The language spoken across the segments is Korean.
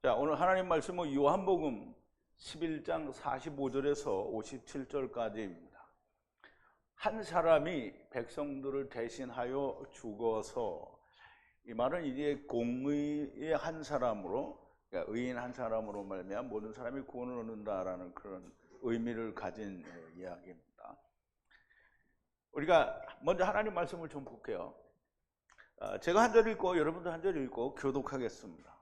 자, 오늘 하나님 말씀은 요한복음 11장 45절에서 57절까지입니다. 한 사람이 백성들을 대신하여 죽어서, 이 말은 이제 공의의 한 사람으로, 그러니까 의인 한 사람으로 말미암아 모든 사람이 구원을 얻는다라는 그런 의미를 가진 이야기입니다. 우리가 먼저 하나님 말씀을 좀 볼게요. 제가 한 절 읽고 여러분도 한 절 읽고 교독하겠습니다.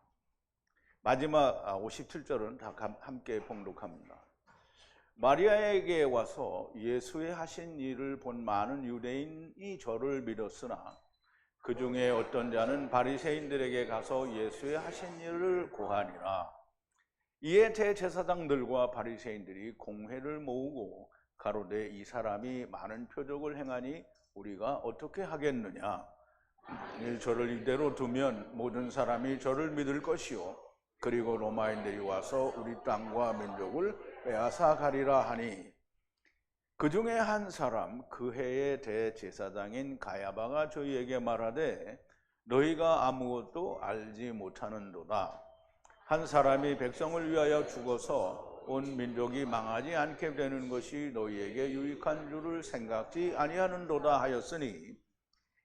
마지막 57절은 다 함께 봉독합니다. 마리아에게 와서 예수의 하신 일을 본 많은 유대인이 저를 믿었으나 그 중에 어떤 자는 바리새인들에게 가서 예수의 하신 일을 고하니라. 이에 대제사장들과 바리새인들이 공회를 모으고 가로되 이 사람이 많은 표적을 행하니 우리가 어떻게 하겠느냐. 저를 이대로 두면 모든 사람이 저를 믿을 것이요 그리고 로마인들이 와서 우리 땅과 민족을 빼앗아 가리라 하니, 그 중에 한 사람 그 해의 대제사장인 가야바가 저희에게 말하되 너희가 아무것도 알지 못하는도다. 한 사람이 백성을 위하여 죽어서 온 민족이 망하지 않게 되는 것이 너희에게 유익한 줄을 생각지 아니하는도다 하였으니,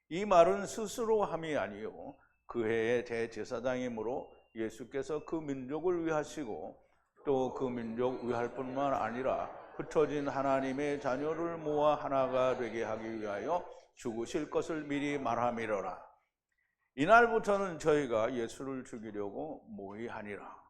이 말은 스스로 함이 아니요 그 해의 대제사장이므로 예수께서 그 민족을 위하시고 또 그 민족 위할 뿐만 아니라 흩어진 하나님의 자녀를 모아 하나가 되게 하기 위하여 죽으실 것을 미리 말함이로라. 이날부터는 저희가 예수를 죽이려고 모의하니라.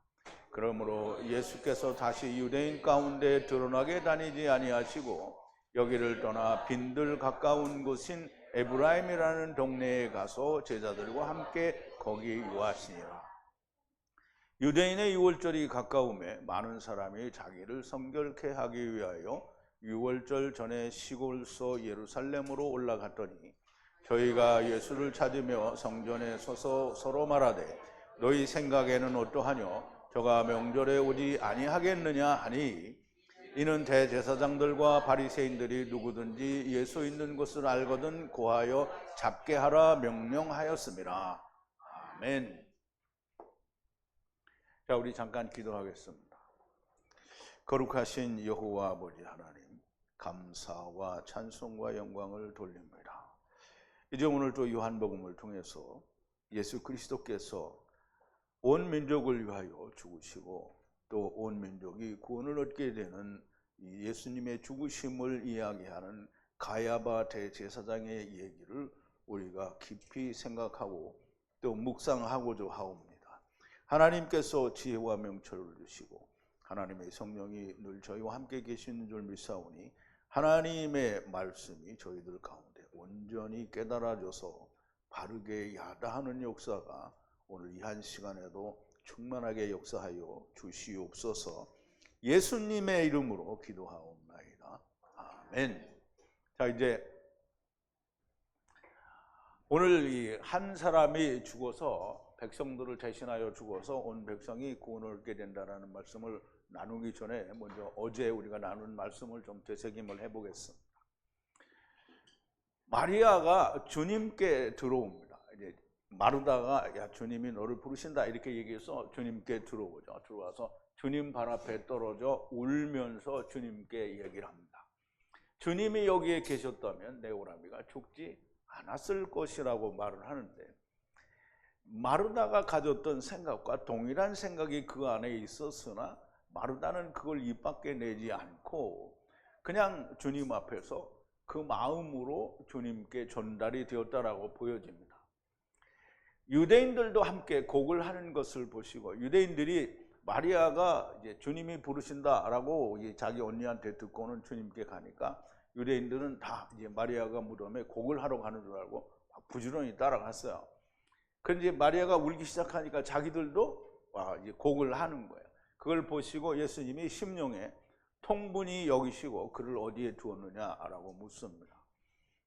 그러므로 예수께서 다시 유대인 가운데 드러나게 다니지 아니하시고 여기를 떠나 빈들 가까운 곳인 에브라임이라는 동네에 가서 제자들과 함께 거기 유하시니라. 유대인의 유월절이 가까우매 많은 사람이 자기를 성결케 하기 위하여 유월절 전에 시골서 예루살렘으로 올라갔더니 저희가 예수를 찾으며 성전에 서서 서로 말하되 너희 생각에는 어떠하뇨? 저가 명절에 오지 아니하겠느냐 하니, 이는 대제사장들과 바리새인들이 누구든지 예수 있는 것을 알거든 고하여 잡게 하라 명령하였습니다. 아멘. 자, 우리 잠깐 기도하겠습니다. 거룩하신 여호와 아버지 하나님, 감사와 찬송과 영광을 돌립니다. 이제 오늘 또 요한복음을 통해서 예수 그리스도께서 온 민족을 위하여 죽으시고 또 온 민족이 구원을 얻게 되는 예수님의 죽으심을 이야기하는 가야바 대제사장의 얘기를 우리가 깊이 생각하고 또 묵상하고자 하옵니다. 하나님께서 지혜와 명철을 주시고 하나님의 성령이 늘 저희와 함께 계시는 줄 믿사오니 하나님의 말씀이 저희들 가운데 온전히 깨달아져서 바르게 야다하는 역사가 오늘 이 한 시간에도 충만하게 역사하여 주시옵소서. 예수님의 이름으로 기도하옵나이다. 아멘. 자, 이제 오늘 이 한 사람이 죽어서 백성들을 대신하여 죽어서 온 백성이 구원을 얻게 된다는 말씀을 나누기 전에 먼저 어제 우리가 나눈 말씀을 좀 되새김을 해보겠습니다. 마리아가 주님께 들어옵니다. 이제 마르다가 야 주님이 너를 부르신다 이렇게 얘기해서 주님께 들어오죠. 들어와서 주님 발 앞에 떨어져 울면서 주님께 얘기를 합니다. 주님이 여기에 계셨다면 내 오라비가 죽지 않았을 것이라고 말을 하는데, 마르다가 가졌던 생각과 동일한 생각이 그 안에 있었으나 마르다는 그걸 입 밖에 내지 않고 그냥 주님 앞에서 그 마음으로 주님께 전달이 되었다라고 보여집니다. 유대인들도 함께 곡을 하는 것을 보시고, 유대인들이 마리아가 이제 주님이 부르신다라고 자기 언니한테 듣고는 주님께 가니까 유대인들은 다 이제 마리아가 무덤에 곡을 하러 가는 줄 알고 부지런히 따라갔어요. 그런데 마리아가 울기 시작하니까 자기들도 이제 곡을 하는 거예요. 그걸 보시고 예수님이 심령에 통분히 여기시고 그를 어디에 두었느냐라고 묻습니다.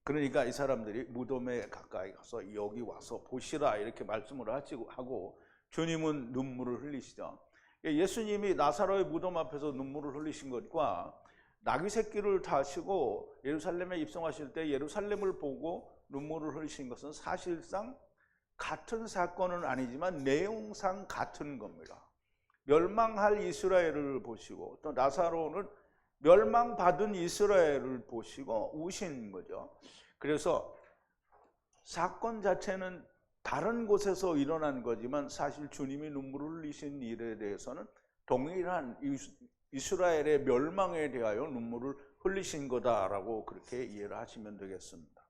그러니까 이 사람들이 무덤에 가까이 가서 여기 와서 보시라 이렇게 말씀을 하고 주님은 눈물을 흘리시죠. 예수님이 나사로의 무덤 앞에서 눈물을 흘리신 것과 나귀 새끼를 타시고 예루살렘에 입성하실 때 예루살렘을 보고 눈물을 흘리신 것은 사실상 같은 사건은 아니지만 내용상 같은 겁니다. 멸망할 이스라엘을 보시고 또 나사로는 멸망받은 이스라엘을 보시고 우신 거죠. 그래서 사건 자체는 다른 곳에서 일어난 거지만 사실 주님이 눈물을 흘리신 일에 대해서는 동일한 이스라엘의 멸망에 대하여 눈물을 흘리신 거다라고 그렇게 이해를 하시면 되겠습니다.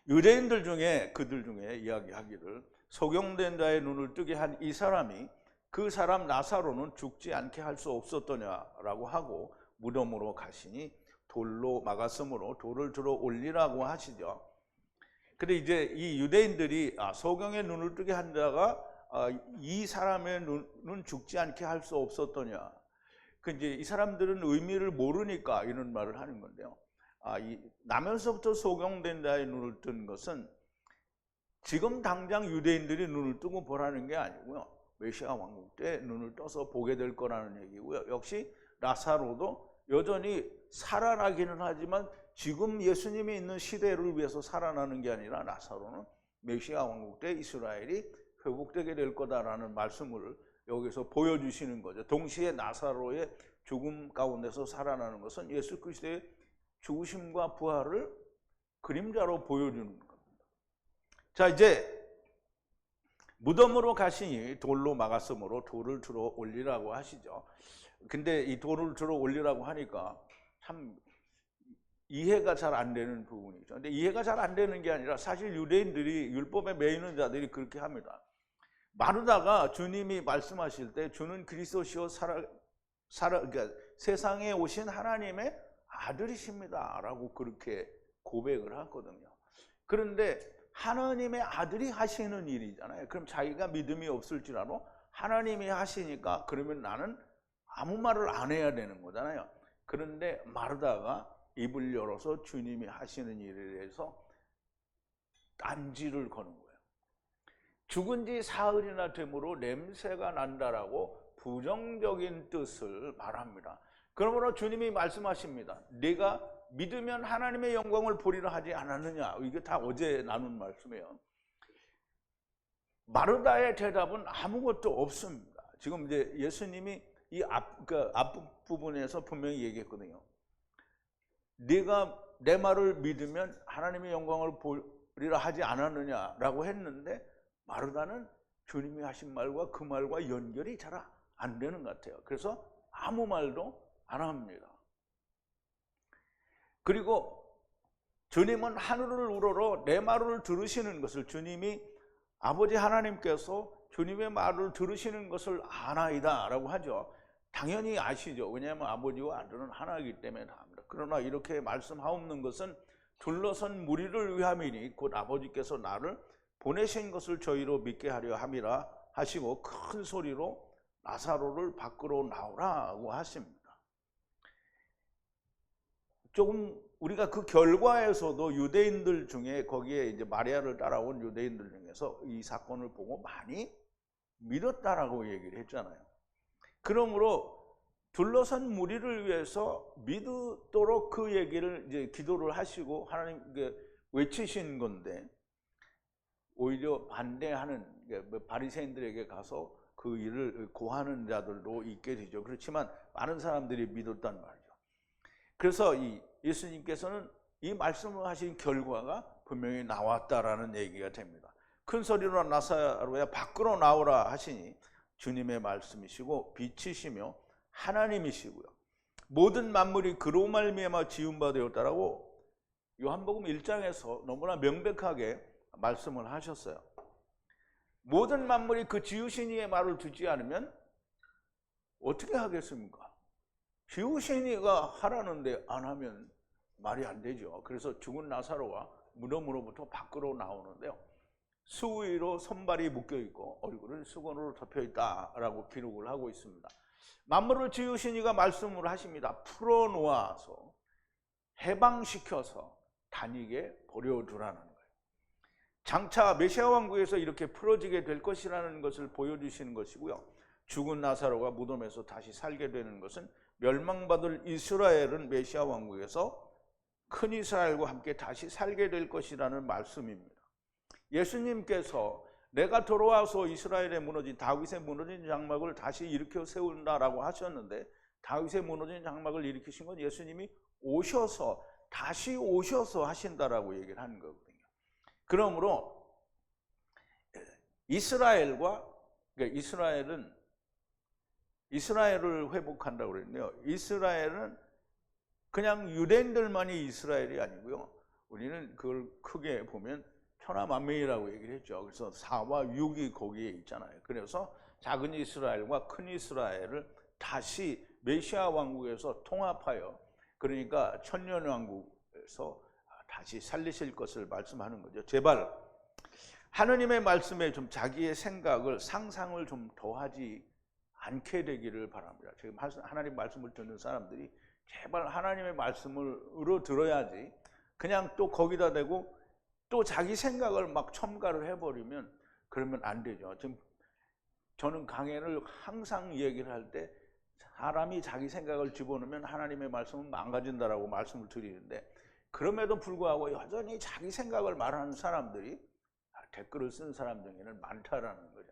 유대인들 중에 그들 중에 이야기하기를 소경된 자의 눈을 뜨게 한 이 사람이 그 사람 나사로는 죽지 않게 할 수 없었더냐라고 하고 무덤으로 가시니 돌로 막았으므로 돌을 들어 올리라고 하시죠. 근데 이제 이 유대인들이 소경의 눈을 뜨게 한 자가 이 사람의 눈은 죽지 않게 할 수 없었더냐. 그 이제 이 사람들은 의미를 모르니까 이런 말을 하는 건데요. 나면서부터 소경된 자의 눈을 뜬 것은 지금 당장 유대인들이 눈을 뜨고 보라는 게 아니고요. 메시아 왕국 때 눈을 떠서 보게 될 거라는 얘기고요. 역시 나사로도 여전히 살아나기는 하지만 지금 예수님이 있는 시대를 위해서 살아나는 게 아니라 나사로는 메시아 왕국 때 이스라엘이 회복되게 될 거다라는 말씀을 여기서 보여주시는 거죠. 동시에 나사로의 죽음 가운데서 살아나는 것은 예수 그리스도의 죽으심과 부활을 그림자로 보여주는 겁니다. 자, 이제 무덤으로 가시니 돌로 막았으므로 돌을 들어 올리라고 하시죠. 근데 이 돌을 들어 올리라고 하니까 참 이해가 잘 안 되는 부분이죠. 근데 이해가 잘 안 되는 게 아니라 사실 유대인들이 율법에 매이는 자들이 그렇게 합니다. 마르다가 주님이 말씀하실 때 주는 그리스도시요 그러니까 세상에 오신 하나님의 아들이십니다 라고 그렇게 고백을 하거든요. 그런데 하나님의 아들이 하시는 일이잖아요. 그럼 자기가 믿음이 없을지라도 하나님이 하시니까 그러면 나는 아무 말을 안 해야 되는 거잖아요. 그런데 마르다가 입을 열어서 주님이 하시는 일에 대해서 딴지를 거는 거예요. 죽은 지 사흘이나 되므로 냄새가 난다라고 부정적인 뜻을 말합니다. 그러므로 주님이 말씀하십니다. 네가 믿으면 하나님의 영광을 보리라 하지 않았느냐. 이게 다 어제 나눈 말씀이에요. 마르다의 대답은 아무것도 없습니다. 지금 이제 예수님이 이 앞부분에서 분명히 얘기했거든요. 네가 내 말을 믿으면 하나님의 영광을 보리라 하지 않았느냐라고 했는데 마르다는 주님이 하신 말과 그 말과 연결이 잘 안 되는 것 같아요. 그래서 아무 말도 안 합니다. 그리고 주님은 하늘을 우러러 내 말을 들으시는 것을 주님이 아버지 하나님께서 주님의 말을 들으시는 것을 아나이다 라고 하죠. 당연히 아시죠. 왜냐하면 아버지와 아들은 하나이기 때문에 다 합니다. 그러나 이렇게 말씀하옵는 것은 둘러선 무리를 위함이니 곧 아버지께서 나를 보내신 것을 저희로 믿게 하려 함이라 하시고 큰 소리로 나사로를 밖으로 나오라고 하십니다. 조금 우리가 그 결과에서도 유대인들 중에 거기에 이제 마리아를 따라온 유대인들 중에서 이 사건을 보고 많이 믿었다라고 얘기를 했잖아요. 그러므로 둘러선 무리를 위해서 믿도록 그 얘기를 이제 기도를 하시고 하나님께 외치신 건데 오히려 반대하는 바리새인들에게 가서 그 일을 고하는 자들도 있게 되죠. 그렇지만 많은 사람들이 믿었단 말이죠. 그래서 이 예수님께서는 이 말씀을 하신 결과가 분명히 나왔다라는 얘기가 됩니다. 큰 소리로 나사로야 밖으로 나오라 하시니 주님의 말씀이시고 빛이시며 하나님이시고요. 모든 만물이 그로 말미암아 지은 바 되었다라고 요한복음 1장에서 너무나 명백하게 말씀을 하셨어요. 모든 만물이 그 지으신 이의 말을 듣지 않으면 어떻게 하겠습니까? 지으신 이가 하라는데 안 하면 말이 안 되죠. 그래서 죽은 나사로가 무덤으로부터 밖으로 나오는데요. 수의로 손발이 묶여 있고 얼굴은 수건으로 덮여 있다라고 기록을 하고 있습니다. 만물을 지으신 이가 말씀을 하십니다. 풀어놓아서 해방시켜서 다니게 버려두라는 거예요. 장차 메시아 왕국에서 이렇게 풀어지게 될 것이라는 것을 보여주시는 것이고요. 죽은 나사로가 무덤에서 다시 살게 되는 것은 멸망받을 이스라엘은 메시아 왕국에서 큰 이스라엘과 함께 다시 살게 될 것이라는 말씀입니다. 예수님께서 내가 돌아와서 이스라엘에 무너진 다윗의 무너진 장막을 다시 일으켜 세운다라고 하셨는데 다윗의 무너진 장막을 일으키신 건 예수님이 오셔서 다시 오셔서 하신다라고 얘기를 하는 거거든요. 그러므로 그러니까 이스라엘을 회복한다고 그랬는데요. 이스라엘은 그냥 유대인들만이 이스라엘이 아니고요. 우리는 그걸 크게 보면 천하만민이라고 얘기를 했죠. 그래서 4와 6이 거기에 있잖아요. 그래서 작은 이스라엘과 큰 이스라엘을 다시 메시아 왕국에서 통합하여, 그러니까 천년 왕국에서 다시 살리실 것을 말씀하는 거죠. 제발 하느님의 말씀에 좀 자기의 생각을, 상상을 좀 더하지 않게 되기를 바랍니다. 지금 하나님 말씀을 듣는 사람들이 제발 하나님의 말씀을 들어야지 그냥 또 거기다 대고 또 자기 생각을 막 첨가를 해버리면 그러면 안 되죠. 지금 저는 강해를 항상 얘기를 할 때 사람이 자기 생각을 집어넣으면 하나님의 말씀은 망가진다라고 말씀을 드리는데, 그럼에도 불구하고 여전히 자기 생각을 말하는 사람들이 댓글을 쓴 사람 중에는 많다라는 거죠.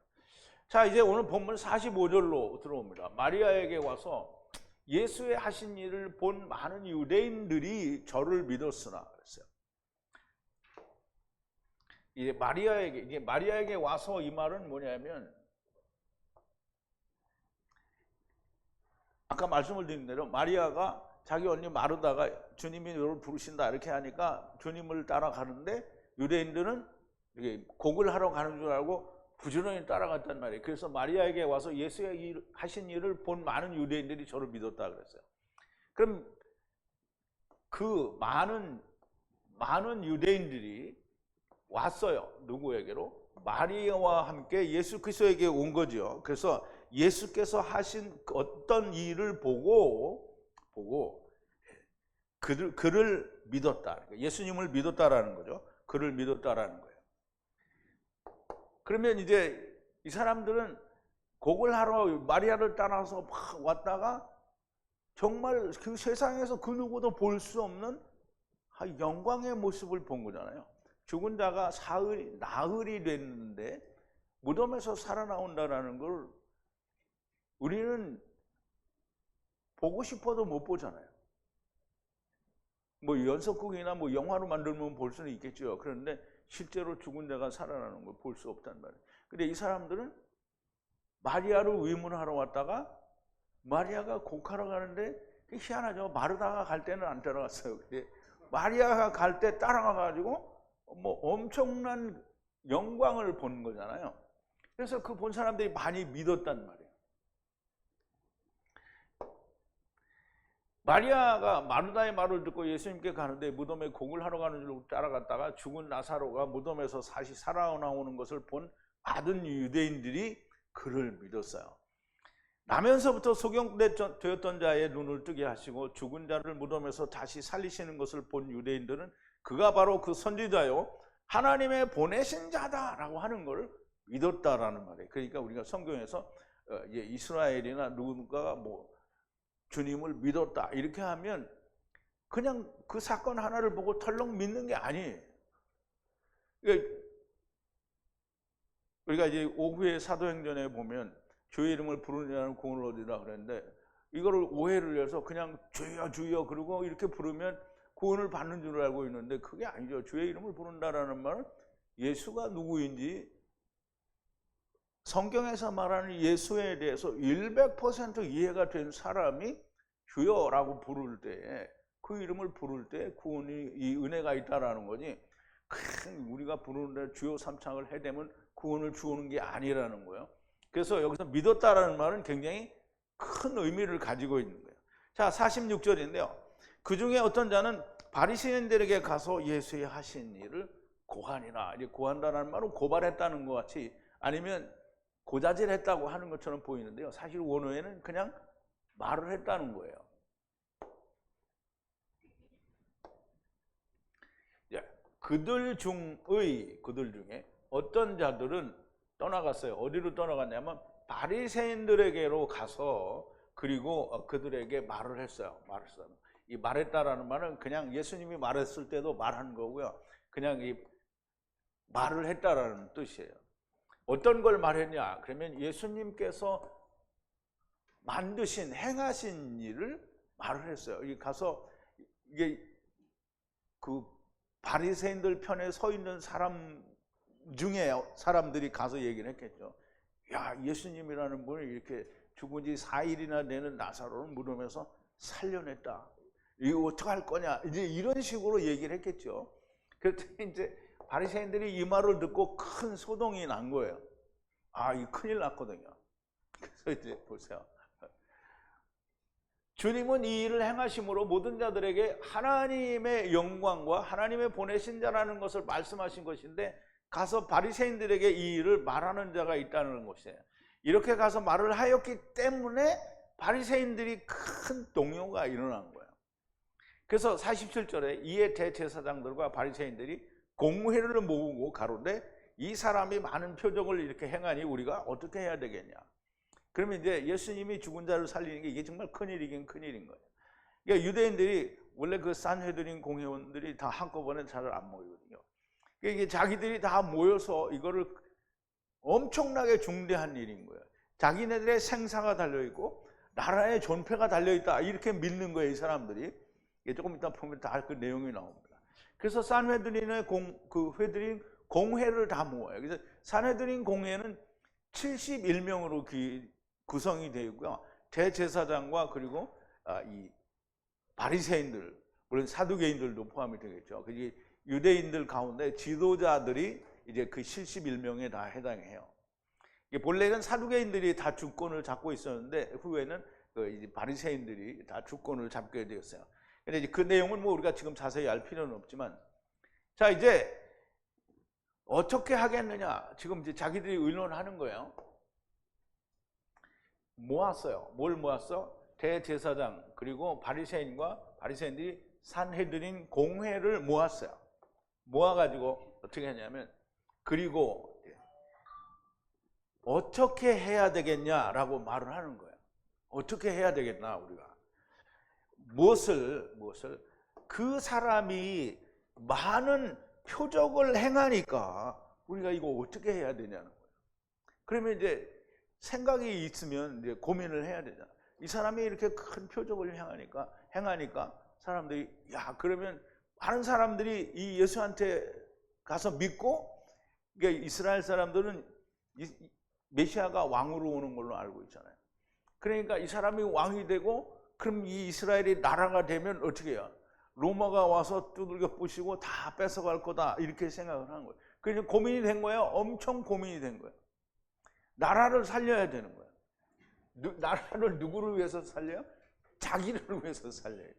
자, 이제 오늘 본문 45절로 들어옵니다. 마리아에게 와서 예수의 하신 일을 본 많은 유대인들이 저를 믿었으나 그랬어요. 이제 마리아에게 와서 이 말은 뭐냐면, 아까 말씀을 드린 대로 마리아가 자기 언니 마르다가 주님이 너를 부르신다 이렇게 하니까 주님을 따라가는데 유대인들은 곡을 하러 가는 줄 알고 부지런히 따라갔단 말이에요. 그래서 마리아에게 와서 예수의 하신 일을 본 많은 유대인들이 저를 믿었다 그랬어요. 그럼 그 많은 유대인들이 왔어요. 누구에게로? 마리아와 함께 예수 그리스도에게 온 거죠. 그래서 예수께서 하신 어떤 일을 보고 그를 믿었다. 예수님을 믿었다라는 거죠. 그를 믿었다라는 거예요. 그러면 이제 이 사람들은 곡을 하러 마리아를 따라서 막 왔다가 정말 그 세상에서 그 누구도 볼 수 없는 영광의 모습을 본 거잖아요. 죽은 자가 나흘이 됐는데 무덤에서 살아나온다라는 걸 우리는 보고 싶어도 못 보잖아요. 뭐 연속극이나 뭐 영화로 만들면 볼 수는 있겠죠. 그런데 실제로 죽은 자가 살아나는 걸 볼 수 없단 말이에요. 근데 이 사람들은 마리아를 위문하러 왔다가 마리아가 곡하러 가는데 희한하죠. 마르다가 갈 때는 안 따라갔어요. 근데 마리아가 갈 때 따라가가지고 뭐 엄청난 영광을 본 거잖아요. 그래서 그 본 사람들이 많이 믿었단 말이에요. 마리아가 마르다의 말을 듣고 예수님께 가는데 무덤에 곡을 하러 가는 줄 따라갔다가 죽은 나사로가 무덤에서 다시 살아나오는 것을 본 많은 유대인들이 그를 믿었어요. 나면서부터 소경되었던 자의 눈을 뜨게 하시고 죽은 자를 무덤에서 다시 살리시는 것을 본 유대인들은 그가 바로 그 선지자요 하나님의 보내신 자다라고 하는 걸 믿었다라는 말이에요. 그러니까 우리가 성경에서 이스라엘이나 누군가가 뭐 주님을 믿었다 이렇게 하면 그냥 그 사건 하나를 보고 털렁 믿는 게 아니에요. 우리가 이제 오후에 사도행전에 보면 주의 이름을 부르는 구원을 얻으라 그랬는데 이거를 오해를 해서 그냥 주여 주여 그러고 이렇게 부르면 구원을 받는 줄 알고 있는데 그게 아니죠. 주의 이름을 부른다라는 말은 예수가 누구인지 성경에서 말하는 예수에 대해서 100% 이해가 된 사람이 주여라고 부를 때 그 이름을 부를 때 구원이 이 은혜가 있다라는 거지 우리가 부르는데 주여 삼창을 해대면 구원을 주는 게 아니라는 거예요. 그래서 여기서 믿었다라는 말은 굉장히 큰 의미를 가지고 있는 거예요. 자, 46절인데요. 그 중에 어떤 자는 바리새인들에게 가서 예수의 하신 일을 고하니라. 이제 고한다는 말은 고발했다는 것 같이 아니면 고자질했다고 하는 것처럼 보이는데요. 사실 원어에는 그냥 말을 했다는 거예요. 그들 중에 어떤 자들은 떠나갔어요. 어디로 떠나갔냐면 바리새인들에게로 가서 그리고 그들에게 말을 했어요. 이 말했다라는 말은 그냥 예수님이 말했을 때도 말하는 거고요. 그냥 이 말을 했다라는 뜻이에요. 어떤 걸 말했냐? 그러면 예수님께서 만드신, 행하신 일을 말을 했어요. 여기 가서 이게 그 바리새인들 편에 서 있는 사람 중에 사람들이 가서 얘기를 했겠죠. 야, 예수님이라는 분이 이렇게 죽은 지 4일이나 되는 나사로를 물으면서 살려냈다. 이거 어떡할 거냐? 이제 이런 식으로 얘기를 했겠죠. 그랬더니 이제 바리새인들이 이 말을 듣고 큰 소동이 난 거예요. 아, 이거 큰일 났거든요. 그래서 이제 보세요. 주님은 이 일을 행하심으로 모든 자들에게 하나님의 영광과 하나님의 보내신 자라는 것을 말씀하신 것인데, 가서 바리새인들에게 이 일을 말하는 자가 있다는 것이에요. 이렇게 가서 말을 하였기 때문에 바리새인들이 큰 동요가 일어난 거예요. 그래서 47절에 이에 대제사장들과 바리새인들이 공회를 모으고 가로되 이 사람이 많은 표적을 이렇게 행하니 우리가 어떻게 해야 되겠냐. 그러면 이제 예수님이 죽은 자를 살리는 게 이게 정말 큰일이긴 큰일인 거예요. 그러니까 유대인들이 원래 그 산헤드린 공회원들이 다 한꺼번에 잘 안 모이거든요. 그러니까 이게 자기들이 다 모여서 이거를 엄청나게 중대한 일인 거예요. 자기네들의 생사가 달려있고 나라의 존폐가 달려있다 이렇게 믿는 거예요, 이 사람들이. 조금 이따 보면 다 그 내용이 나옵니다. 그래서 산헤드린의 그 회들인 공회를 다 모아요. 그래서 산헤드린 공회는 71명으로 구성이 되어 있고요. 대제사장과 그리고 이 바리새인들, 물론 사두개인들도 포함이 되겠죠. 그게 유대인들 가운데 지도자들이 이제 그 71명에 다 해당해요. 본래는 사두개인들이 다 주권을 잡고 있었는데 후에는 이제 바리새인들이 다 주권을 잡게 되었어요. 근데 이제 그 내용은 뭐 우리가 지금 자세히 알 필요는 없지만, 자, 이제 어떻게 하겠느냐? 지금 이제 자기들이 의논하는 거예요. 모았어요. 뭘 모았어? 대제사장 그리고 바리새인과 바리새인들이 산헤드린 공회를 모았어요. 모아가지고 어떻게 했냐면, 그리고 어떻게 해야 되겠냐라고 말을 하는 거예요. 어떻게 해야 되겠나 우리가. 무엇을 그 사람이 많은 표적을 행하니까 우리가 이거 어떻게 해야 되냐는 거예요. 그러면 이제 생각이 있으면 이제 고민을 해야 되잖아. 이 사람이 이렇게 큰 표적을 행하니까 사람들이, 야, 그러면 많은 사람들이 이 예수한테 가서 믿고, 그러니까 이스라엘 사람들은 메시아가 왕으로 오는 걸로 알고 있잖아요. 그러니까 이 사람이 왕이 되고, 그럼 이 이스라엘이 나라가 되면 어떻게 해요? 로마가 와서 두들겨 부시고 다 뺏어갈 거다 이렇게 생각을 하는 거예요. 그래서 고민이 된 거예요. 엄청 고민이 된 거예요. 나라를 살려야 되는 거예요. 나라를 누구를 위해서 살려요? 자기를 위해서 살려야 돼요.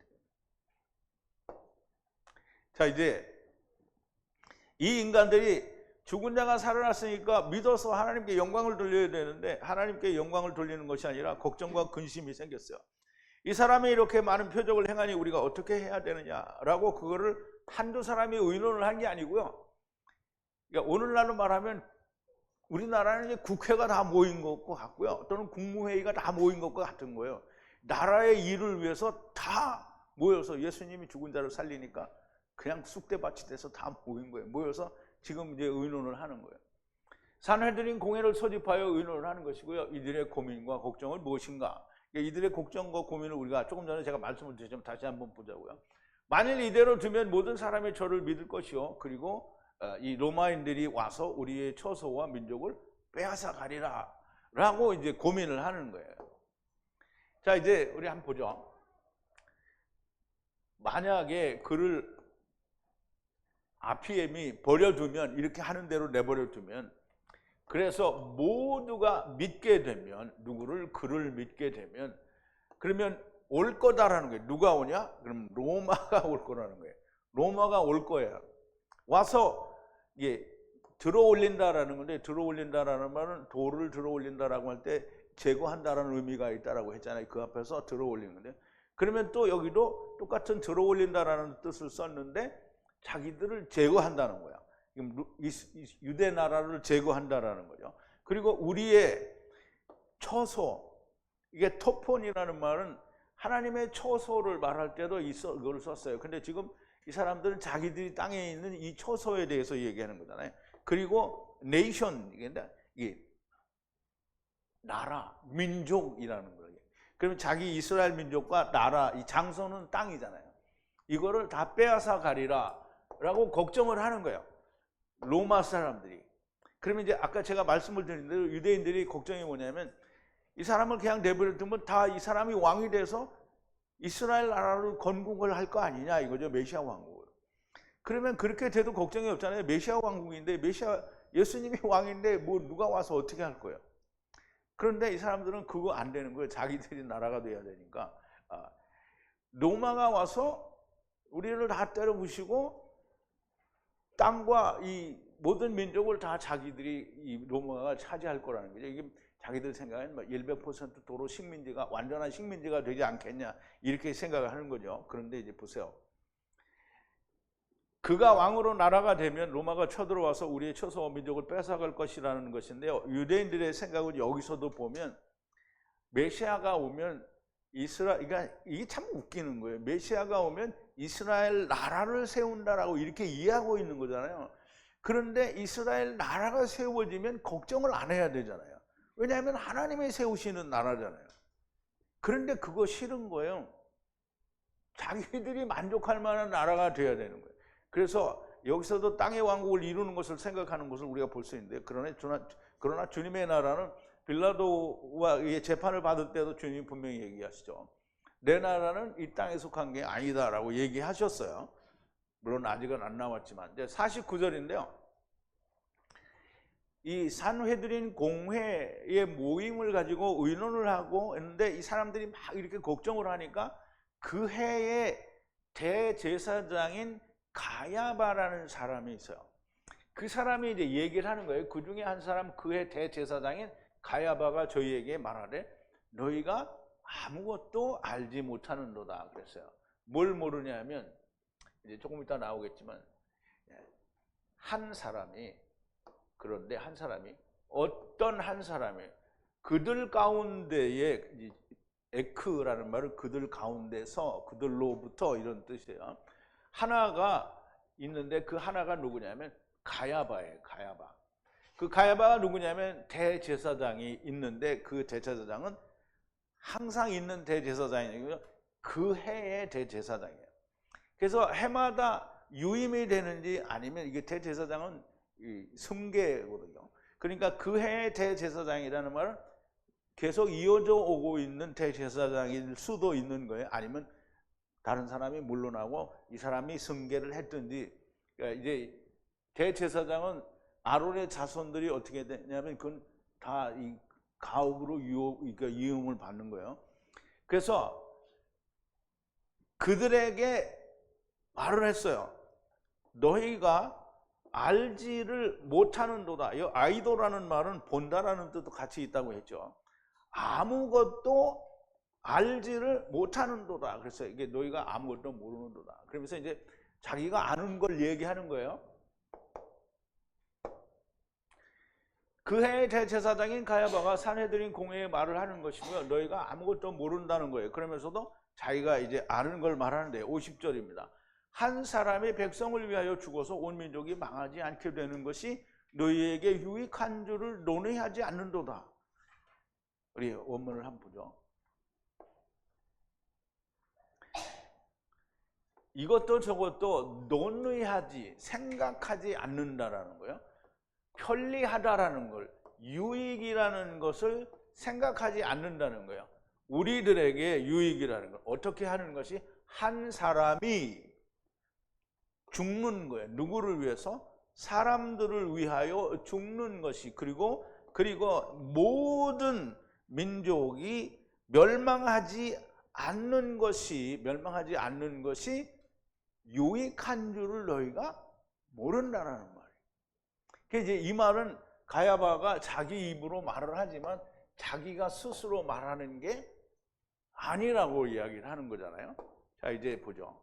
자, 이제 이 인간들이 죽은 자가 살아났으니까 믿어서 하나님께 영광을 돌려야 되는데, 하나님께 영광을 돌리는 것이 아니라 걱정과 근심이 생겼어요. 이 사람이 이렇게 많은 표적을 행하니 우리가 어떻게 해야 되느냐라고 그거를 한두 사람이 의논을 한 게 아니고요. 그러니까 오늘날로 말하면 우리나라는 이제 국회가 다 모인 것 같고요. 또는 국무회의가 다 모인 것 같은 거예요. 나라의 일을 위해서 다 모여서 예수님이 죽은 자를 살리니까 그냥 쑥대밭이 돼서 다 모인 거예요. 모여서 지금 이제 의논을 하는 거예요. 산헤드린 공회를 소집하여 의논을 하는 것이고요. 이들의 고민과 걱정은 무엇인가? 이들의 걱정과 고민을 우리가 조금 전에 제가 말씀을 드렸지만 다시 한번 보자고요. 만일 이대로 두면 모든 사람이 저를 믿을 것이요, 그리고 이 로마인들이 와서 우리의 처소와 민족을 빼앗아 가리라 라고 이제 고민을 하는 거예요. 자, 이제 우리 한번 보죠. 만약에 그를 아피엠이 버려두면, 이렇게 하는 대로 내버려두면, 그래서 모두가 믿게 되면, 그를 믿게 되면, 그러면 올 거다라는 거예요. 누가 오냐? 그럼 로마가 올 거라는 거예요. 로마가 올 거예요. 와서 이게 들어올린다라는 건데, 들어올린다라는 말은 돌을 들어올린다라고 할 때 제거한다라는 의미가 있다라고 했잖아요. 그 앞에서 들어올리는 건데, 그러면 또 여기도 똑같은 들어올린다라는 뜻을 썼는데 자기들을 제거한다는 거야. 유대 나라를 제거한다라는 거죠. 그리고 우리의 처소, 이게 토폰이라는 말은 하나님의 처소를 말할 때도 이걸 썼어요. 근데 지금 이 사람들은 자기들이 땅에 있는 이 처소에 대해서 얘기하는 거잖아요. 그리고 네이션, 이 나라, 민족이라는 거예요. 그러면 자기 이스라엘 민족과 나라, 이 장소는 땅이잖아요. 이거를 다 빼앗아 가리라 라고 걱정을 하는 거예요, 로마 사람들이. 그러면 이제 아까 제가 말씀을 드린 대로 유대인들이 걱정이 뭐냐면 이 사람을 그냥 내버려 두면 다 이 사람이 왕이 돼서 이스라엘 나라를 건국을 할 거 아니냐 이거죠, 메시아 왕국을. 그러면 그렇게 돼도 걱정이 없잖아요. 메시아 왕국인데, 예수님이 왕인데 뭐 누가 와서 어떻게 할 거예요. 그런데 이 사람들은 그거 안 되는 거예요. 자기들이 나라가 돼야 되니까. 로마가 와서 우리를 다 때려 부시고 땅과 이 모든 민족을 다 자기들이, 이 로마가 차지할 거라는 거죠. 이게 자기들 생각에는 100% 도로 식민지가, 완전한 식민지가 되지 않겠냐 이렇게 생각을 하는 거죠. 그런데 이제 보세요. 그가 왕으로 나라가 되면 로마가 쳐들어와서 우리의 처소 민족을 뺏어갈 것이라는 것인데요. 유대인들의 생각은 여기서도 보면 메시아가 오면 그러니까 이게 참 웃기는 거예요. 메시아가 오면 이스라엘 나라를 세운다라고 이렇게 이해하고 있는 거잖아요. 그런데 이스라엘 나라가 세워지면 걱정을 안 해야 되잖아요. 왜냐하면 하나님이 세우시는 나라잖아요. 그런데 그거 싫은 거예요. 자기들이 만족할 만한 나라가 돼야 되는 거예요. 그래서 여기서도 땅의 왕국을 이루는 것을 생각하는 것을 우리가 볼 수 있는데, 그러나 주님의 나라는 빌라도와 재판을 받을 때도 주님이 분명히 얘기하시죠. 내 나라는 이 땅에 속한 게 아니다라고 얘기하셨어요. 물론 아직은 안 나왔지만. 이제 49절인데요. 이 산헤드린 공회의 모임을 가지고 의논을 하고 했는데 이 사람들이 막 이렇게 걱정을 하니까 그 해의 대제사장인 가야바라는 사람이 있어요. 그 사람이 이제 얘기를 하는 거예요. 그 중에 한 사람, 그의 대제사장인 가야바가 저희에게 말하되 너희가 아무것도 알지 못하는도다 그랬어요. 뭘 모르냐면 이제 조금 이따 나오겠지만 그런데 한 사람이 어떤 한 사람이 그들 가운데에, 에크라는 말은 그들 가운데서, 그들로부터 이런 뜻이에요. 하나가 있는데 그 하나가 누구냐면 가야바예요. 가야바. 그 가야바가 누구냐면 대제사장이 있는데 그 대제사장은 항상 있는 대제사장이고요. 그 해의 대제사장이에요. 그래서 해마다 유임이 되는지 아니면 이게 대제사장은 승계거든요. 그러니까 그 해의 대제사장이라는 말은 계속 이어져 오고 있는 대제사장일 수도 있는 거예요. 아니면 다른 사람이 물러나고 이 사람이 승계를 했든지. 그러니까 이제 대제사장은 아론의 자손들이 어떻게 되냐면 그건 다 이 가옥으로 유임을 받는 거예요. 그래서 그들에게 말을 했어요. 너희가 알지를 못하는도다. 이 아이도라는 말은 본다라는 뜻도 같이 있다고 했죠. 아무것도 알지를 못하는도다. 그래서 이게 너희가 아무것도 모르는도다. 그러면서 이제 자기가 아는 걸 얘기하는 거예요. 그 해의 대제사장인 가야바가 산헤드린 공회에 말을 하는 것이고요. 너희가 아무것도 모른다는 거예요. 그러면서도 자기가 이제 아는 걸 말하는데 50절입니다. 한 사람이 백성을 위하여 죽어서 온 민족이 망하지 않게 되는 것이 너희에게 유익한 줄을 논의하지 않는도다. 우리 원문을 한번 보죠. 이것도 저것도 논의하지, 생각하지 않는다라는 거예요. 편리하다라는 걸, 유익이라는 것을 생각하지 않는다는 거예요. 우리들에게 유익이라는 걸 어떻게 하는 것이 한 사람이 죽는 거예요. 누구를 위해서? 사람들을 위하여 죽는 것이, 그리고 모든 민족이 멸망하지 않는 것이 유익한 줄을 너희가 모른다라는 말이에요. 이제 이 말은 가야바가 자기 입으로 말을 하지만 자기가 스스로 말하는 게 아니라고 이야기를 하는 거잖아요. 자, 이제 보죠.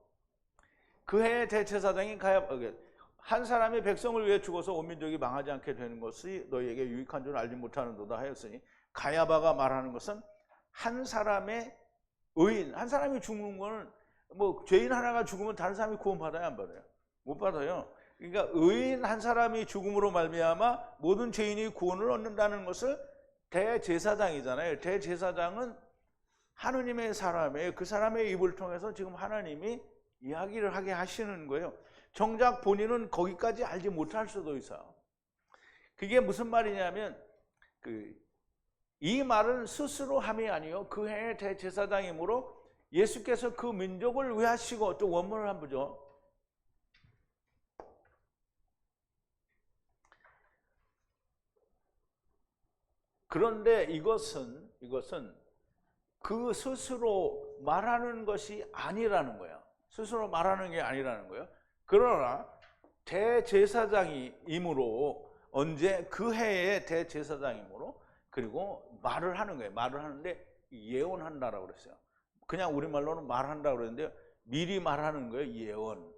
그 해의 대제사장인 가야바, 한 사람이 백성을 위해 죽어서 온 민족이 망하지 않게 되는 것이 너희에게 유익한 줄 알지 못하는도다 하였으니, 가야바가 말하는 것은 한 사람의 의인, 한 사람이 죽는 거는 뭐 죄인 하나가 죽으면 다른 사람이 구원받아야 안 받아요? 못 받아요. 그러니까 의인 한 사람이 죽음으로 말미암아 모든 죄인이 구원을 얻는다는 것을 대제사장이잖아요. 대제사장은 하느님의 사람이에요. 그 사람의 입을 통해서 지금 하나님이 이야기를 하게 하시는 거예요. 정작 본인은 거기까지 알지 못할 수도 있어요. 그게 무슨 말이냐면 이 말은 스스로 함이 아니요 그 해의 대제사장이므로 예수께서 그 민족을 위하시고, 또 원문을 한번 보죠. 그런데 이것은 그 스스로 말하는 것이 아니라는 거야. 스스로 말하는 게 아니라는 거예요. 그러나 대제사장이므로, 언제 그 해의 대제사장이므로, 그리고 말을 하는 거예요. 말을 하는데 예언한다라고 그랬어요. 그냥 우리말로는 말한다고 그랬는데 미리 말하는 거예요.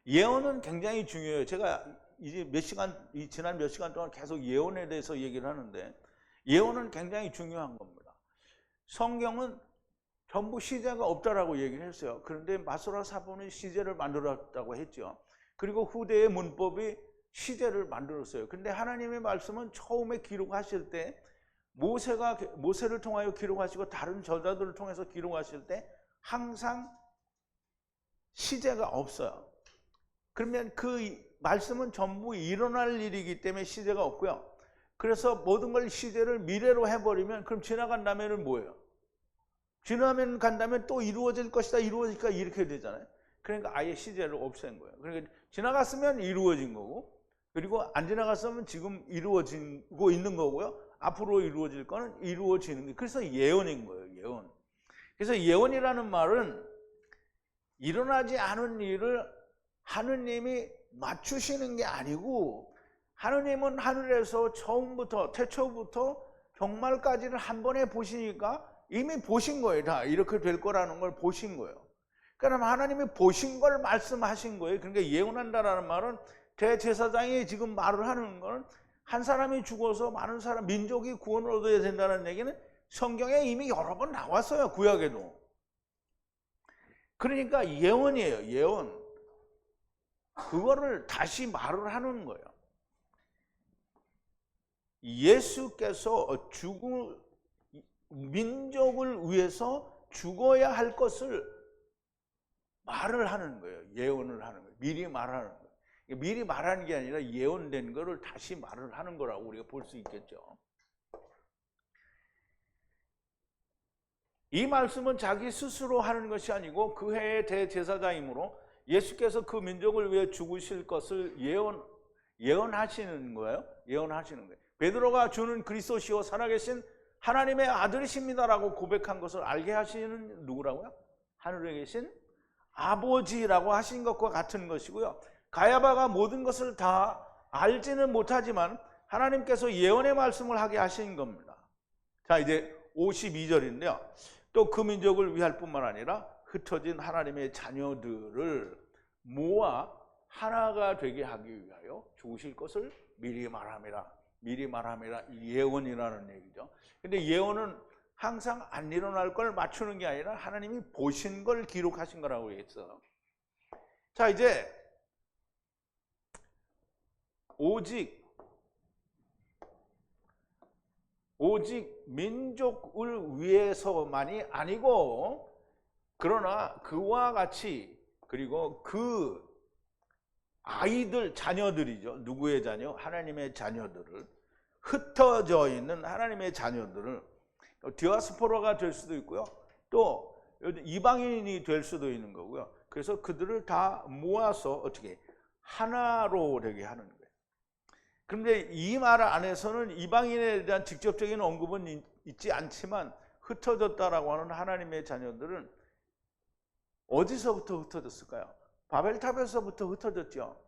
예언은 굉장히 중요해요. 제가 이제 지난 몇 시간 동안 계속 예언에 대해서 얘기를 하는데, 예언은 굉장히 중요한 겁니다. 성경은 전부 시제가 없다라고 얘기를 했어요. 그런데 마소라 사본은 시제를 만들었다고 했죠. 그리고 후대의 문법이 시제를 만들었어요. 그런데 하나님의 말씀은 처음에 기록하실 때 모세를 통하여 기록하시고 다른 저자들을 통해서 기록하실 때 항상 시제가 없어요. 그러면 그 말씀은 전부 일어날 일이기 때문에 시제가 없고요. 그래서 모든 걸 시제를 미래로 해버리면, 그럼 지나간 다음에는 뭐예요? 지나면 간다면 또 이루어질 것이다, 이루어질까, 이렇게 되잖아요. 그러니까 아예 시제를 없앤 거예요. 그러니까 지나갔으면 이루어진 거고, 그리고 안 지나갔으면 지금 이루어지고 있는 거고요. 앞으로 이루어질 거는 이루어지는 거예요. 그래서 예언인 거예요. 예언. 그래서 예언이라는 말은 일어나지 않은 일을 하느님이 맞추시는 게 아니고, 하느님은 하늘에서 처음부터 태초부터 종말까지를 한 번에 보시니까 이미 보신 거예요. 다 이렇게 될 거라는 걸 보신 거예요. 그럼 하나님이 보신 걸 말씀하신 거예요. 그러니까 예언한다라는 말은, 대제사장이 지금 말을 하는 건 한 사람이 죽어서 많은 사람, 민족이 구원을 얻어야 된다는 얘기는 성경에 이미 여러 번 나왔어요. 구약에도. 그러니까 예언이에요. 예언. 그거를 다시 말을 하는 거예요. 예수께서 민족을 위해서 죽어야 할 것을 말을 하는 거예요. 예언을 하는 거예요. 미리 말하는 거예요. 미리 말하는 게 아니라 예언된 거를 다시 말을 하는 거라고 우리가 볼 수 있겠죠. 이 말씀은 자기 스스로 하는 것이 아니고 그 해의 대제사장이므로 예수께서 그 민족을 위해 죽으실 것을 예언하시는 거예요. 예언하시는 거예요. 베드로가 주는 그리스도시요 살아계신 하나님의 아들이십니다라고 고백한 것을 알게 하시는 누구라고요? 하늘에 계신 아버지라고 하신 것과 같은 것이고요. 가야바가 모든 것을 다 알지는 못하지만 하나님께서 예언의 말씀을 하게 하신 겁니다. 자, 이제 52절인데요. 또 그 민족을 위할 뿐만 아니라 흩어진 하나님의 자녀들을 모아 하나가 되게 하기 위하여 죽으실 것을 미리 말함이라. 미리 말함이라, 예언이라는 얘기죠. 근데 예언은 항상 안 일어날 걸 맞추는 게 아니라 하나님이 보신 걸 기록하신 거라고 했어. 자, 이제 오직 민족을 위해서만이 아니고, 그러나 그와 같이, 그리고 그 아이들, 자녀들이죠. 누구의 자녀? 하나님의 자녀들을, 흩어져 있는 하나님의 자녀들을, 디아스포라가 될 수도 있고요. 또 이방인이 될 수도 있는 거고요. 그래서 그들을 다 모아서 어떻게 하나로 되게 하는 거예요. 그런데 이 말 안에서는 이방인에 대한 직접적인 언급은 있지 않지만, 흩어졌다라고 하는 하나님의 자녀들은 어디서부터 흩어졌을까요? 바벨탑에서부터 흩어졌죠.